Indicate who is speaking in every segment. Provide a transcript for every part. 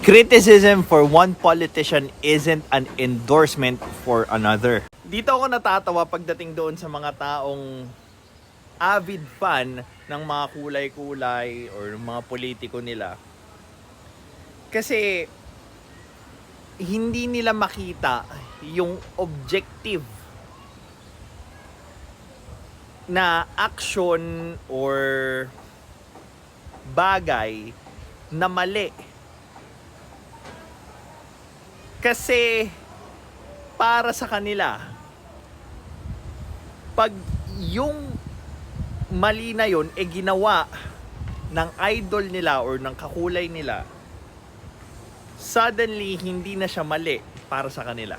Speaker 1: Criticism for one politician isn't an endorsement for another. Dito ako natatawa pagdating doon sa mga taong avid fan ng mga kulay-kulay or mga politiko nila. Kasi hindi nila makita yung objective na action or bagay na mali. Kasi para sa kanila, pag yung mali na yun ginawa ng idol nila or ng kakulay nila, suddenly hindi na siya mali para sa kanila.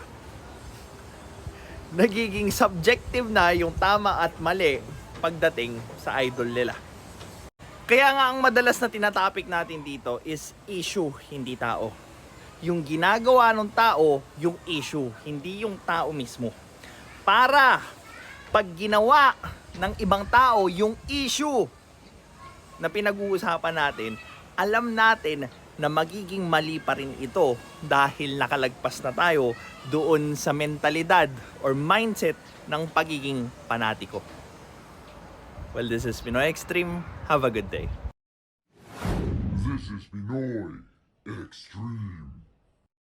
Speaker 1: Nagiging subjective na yung tama at mali pagdating sa idol nila. Kaya nga ang madalas na tinatopic natin dito is issue, hindi tao. Yung ginagawa ng tao, yung issue, hindi yung tao mismo. Para pag ginawa ng ibang tao yung issue na pinag-uusapan natin, alam natin na magiging mali pa rin ito dahil nakalagpas na tayo doon sa mentalidad or mindset ng pagiging panatiko. Well, this is Pinoy Extreme. Have a good day.
Speaker 2: This is Pinoy Extreme.